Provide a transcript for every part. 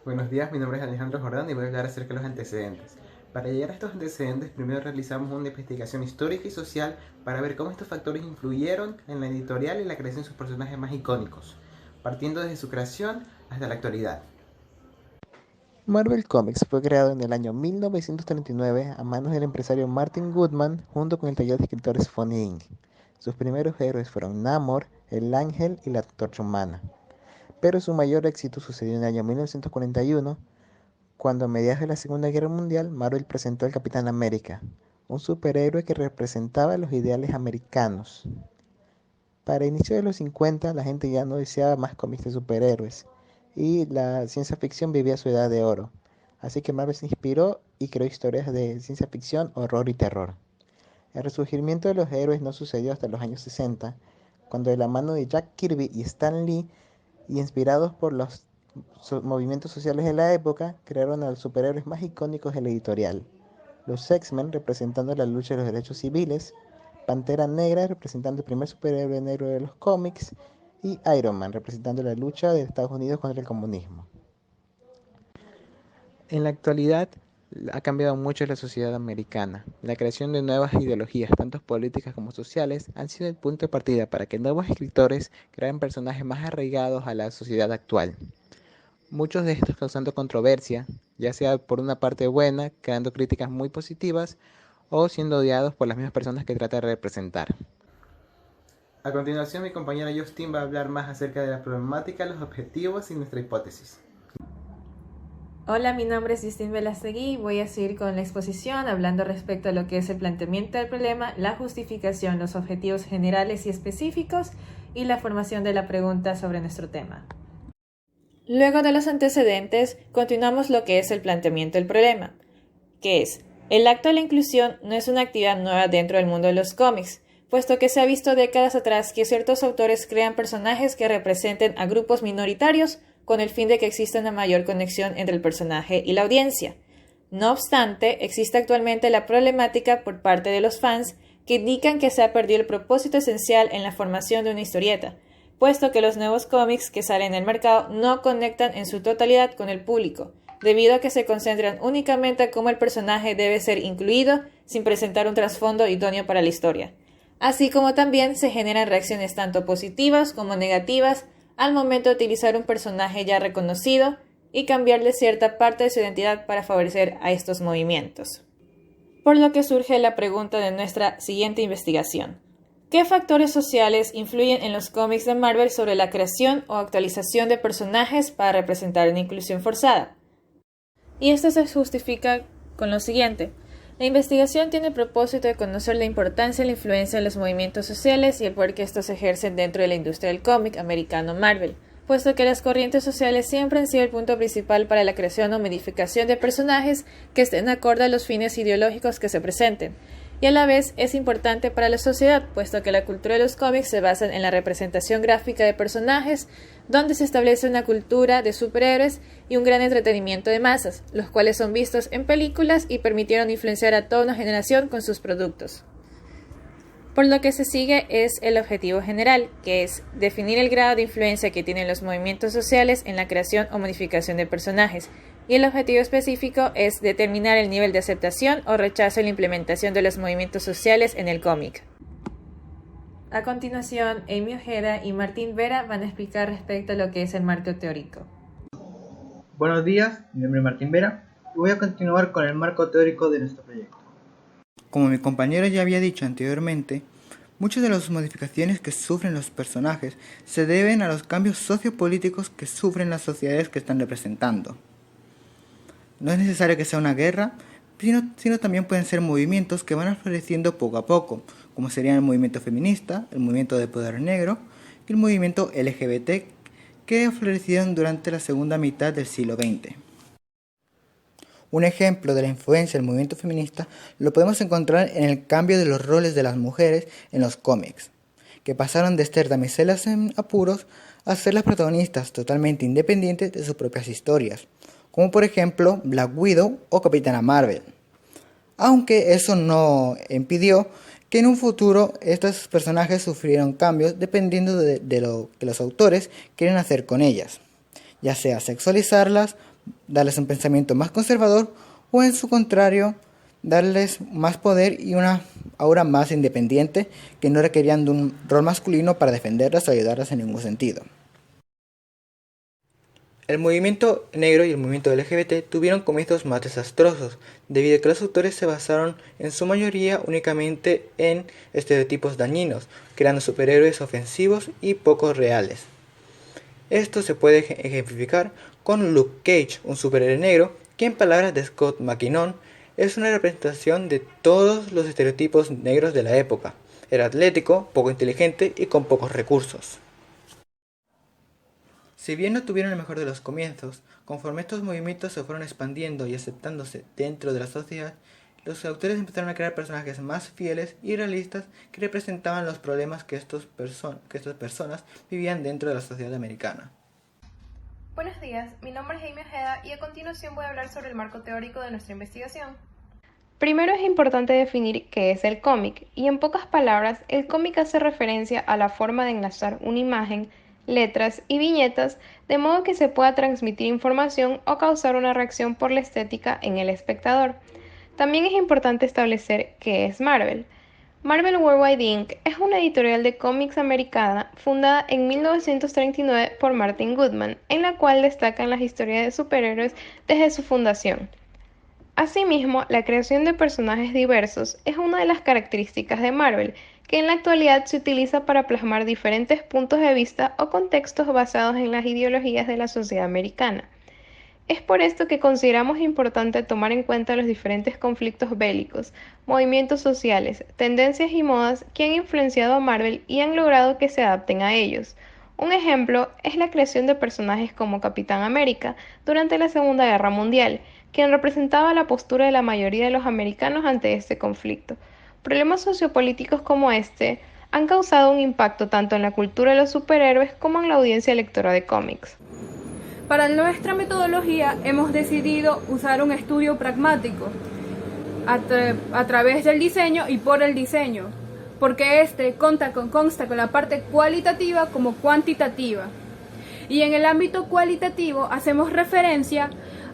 Buenos días, mi nombre es Alejandro Jordán y voy a hablar acerca de los antecedentes. Para llegar a estos antecedentes, primero realizamos una investigación histórica y social para ver cómo estos factores influyeron en la editorial y la creación de sus personajes más icónicos, partiendo desde su creación hasta la actualidad. Marvel Comics fue creado en el año 1939 a manos del empresario Martin Goodman junto con el taller de escritores Fonnie Inc. Sus primeros héroes fueron Namor, el Ángel y la Antorcha Humana. Pero su mayor éxito sucedió en el año 1941, cuando a mediados de la Segunda Guerra Mundial Marvel presentó al Capitán América, un superhéroe que representaba los ideales americanos. Para inicio de los 50, la gente ya no deseaba más cómics de superhéroes y la ciencia ficción vivía su edad de oro. Así que Marvel se inspiró y creó historias de ciencia ficción, horror y terror. El resurgimiento de los héroes no sucedió hasta los años 60, cuando de la mano de Jack Kirby y Stan Lee, y inspirados por los movimientos sociales de la época, crearon a los superhéroes más icónicos de la editorial. Los X-Men representando la lucha de los derechos civiles, Pantera Negra representando el primer superhéroe negro de los cómics, y Iron Man representando la lucha de Estados Unidos contra el comunismo. En la actualidad ha cambiado mucho la sociedad americana. La creación de nuevas ideologías, tanto políticas como sociales, han sido el punto de partida para que nuevos escritores creen personajes más arraigados a la sociedad actual. Muchos de estos causando controversia, ya sea por una parte buena, creando críticas muy positivas, o siendo odiados por las mismas personas que trata de representar. A continuación, mi compañera Justin va a hablar más acerca de la problemática, los objetivos y nuestra hipótesis. Hola, mi nombre es Justin Velastegui y voy a seguir con la exposición hablando respecto a lo que es el planteamiento del problema, la justificación, los objetivos generales y específicos y la formación de la pregunta sobre nuestro tema. Luego de los antecedentes, continuamos lo que es el planteamiento del problema, que es, el acto de la inclusión no es una actividad nueva dentro del mundo de los cómics, puesto que se ha visto décadas atrás que ciertos autores crean personajes que representen a grupos minoritarios con el fin de que exista una mayor conexión entre el personaje y la audiencia. No obstante, existe actualmente la problemática por parte de los fans que indican que se ha perdido el propósito esencial en la formación de una historieta, puesto que los nuevos cómics que salen en el mercado no conectan en su totalidad con el público, debido a que se concentran únicamente en cómo el personaje debe ser incluido sin presentar un trasfondo idóneo para la historia. Así como también se generan reacciones tanto positivas como negativas al momento de utilizar un personaje ya reconocido y cambiarle cierta parte de su identidad para favorecer a estos movimientos. Por lo que surge la pregunta de nuestra siguiente investigación. ¿Qué factores sociales influyen en los cómics de Marvel sobre la creación o actualización de personajes para representar una inclusión forzada? Y esto se justifica con lo siguiente. La investigación tiene el propósito de conocer la importancia y la influencia de los movimientos sociales y el poder que estos ejercen dentro de la industria del cómic americano Marvel, puesto que las corrientes sociales siempre han sido el punto principal para la creación o modificación de personajes que estén acorde a los fines ideológicos que se presenten, y a la vez es importante para la sociedad, puesto que la cultura de los cómics se basa en la representación gráfica de personajes, donde se establece una cultura de superhéroes y un gran entretenimiento de masas, los cuales son vistos en películas y permitieron influenciar a toda una generación con sus productos. Por lo que se sigue es el objetivo general, que es definir el grado de influencia que tienen los movimientos sociales en la creación o modificación de personajes, y el objetivo específico es determinar el nivel de aceptación o rechazo en la implementación de los movimientos sociales en el cómic. A continuación, Amy Ojeda y Martín Vera van a explicar respecto a lo que es el marco teórico. Buenos días, mi nombre es Martín Vera y voy a continuar con el marco teórico de nuestro proyecto. Como mi compañero ya había dicho anteriormente, muchas de las modificaciones que sufren los personajes se deben a los cambios sociopolíticos que sufren las sociedades que están representando. No es necesario que sea una guerra, sino también pueden ser movimientos que van floreciendo poco a poco, como serían el movimiento feminista, el movimiento de poder negro y el movimiento LGBT, que florecieron durante la segunda mitad del siglo XX. Un ejemplo de la influencia del movimiento feminista lo podemos encontrar en el cambio de los roles de las mujeres en los cómics, que pasaron de ser damiselas en apuros a ser las protagonistas totalmente independientes de sus propias historias, como por ejemplo Black Widow o Capitana Marvel. Aunque eso no impidió que en un futuro estos personajes sufrieron cambios dependiendo de lo que los autores quieren hacer con ellas, ya sea sexualizarlas, darles un pensamiento más conservador o en su contrario, darles más poder y una aura más independiente que no requerían de un rol masculino para defenderlas o ayudarlas en ningún sentido. El movimiento negro y el movimiento LGBT tuvieron comienzos más desastrosos, debido a que los autores se basaron en su mayoría únicamente en estereotipos dañinos, creando superhéroes ofensivos y poco reales. Esto se puede ejemplificar con Luke Cage, un superhéroe negro que en palabras de Scott McKinnon es una representación de todos los estereotipos negros de la época. Era atlético, poco inteligente y con pocos recursos. Si bien no tuvieron el mejor de los comienzos, conforme estos movimientos se fueron expandiendo y aceptándose dentro de la sociedad, los autores empezaron a crear personajes más fieles y realistas que representaban los problemas que estas personas vivían dentro de la sociedad americana. Buenos días, mi nombre es Amy Ojeda y a continuación voy a hablar sobre el marco teórico de nuestra investigación. Primero es importante definir qué es el cómic, y en pocas palabras, el cómic hace referencia a la forma de enlazar una imagen, letras y viñetas de modo que se pueda transmitir información o causar una reacción por la estética en el espectador. También es importante establecer qué es Marvel. Marvel Worldwide Inc. es una editorial de cómics americana fundada en 1939 por Martin Goodman, en la cual destacan las historias de superhéroes desde su fundación. Asimismo, la creación de personajes diversos es una de las características de Marvel, que en la actualidad se utiliza para plasmar diferentes puntos de vista o contextos basados en las ideologías de la sociedad americana. Es por esto que consideramos importante tomar en cuenta los diferentes conflictos bélicos, movimientos sociales, tendencias y modas que han influenciado a Marvel y han logrado que se adapten a ellos. Un ejemplo es la creación de personajes como Capitán América durante la Segunda Guerra Mundial, quien representaba la postura de la mayoría de los americanos ante este conflicto. Problemas sociopolíticos como este han causado un impacto tanto en la cultura de los superhéroes como en la audiencia lectora de cómics. Para nuestra metodología hemos decidido usar un estudio pragmático a través del diseño y por el diseño, porque este consta con la parte cualitativa como cuantitativa. Y en el ámbito cualitativo hacemos referencia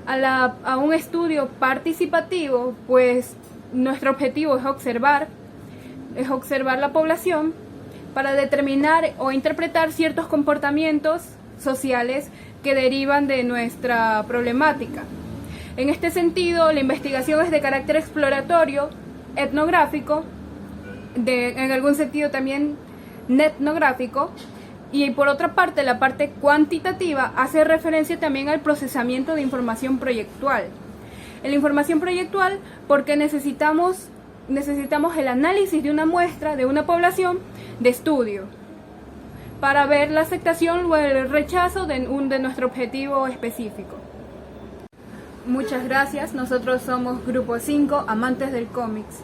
a un estudio participativo, pues nuestro objetivo es observar la población para determinar o interpretar ciertos comportamientos sociales que derivan de nuestra problemática. En este sentido, la investigación es de carácter exploratorio, etnográfico, en algún sentido también etnográfico, y por otra parte, la parte cuantitativa hace referencia también al procesamiento de información proyectual. En la información proyectual, porque necesitamos el análisis de una muestra de una población de estudio para ver la aceptación o el rechazo de nuestro objetivo específico. Muchas gracias, nosotros somos Grupo 5, amantes del cómics.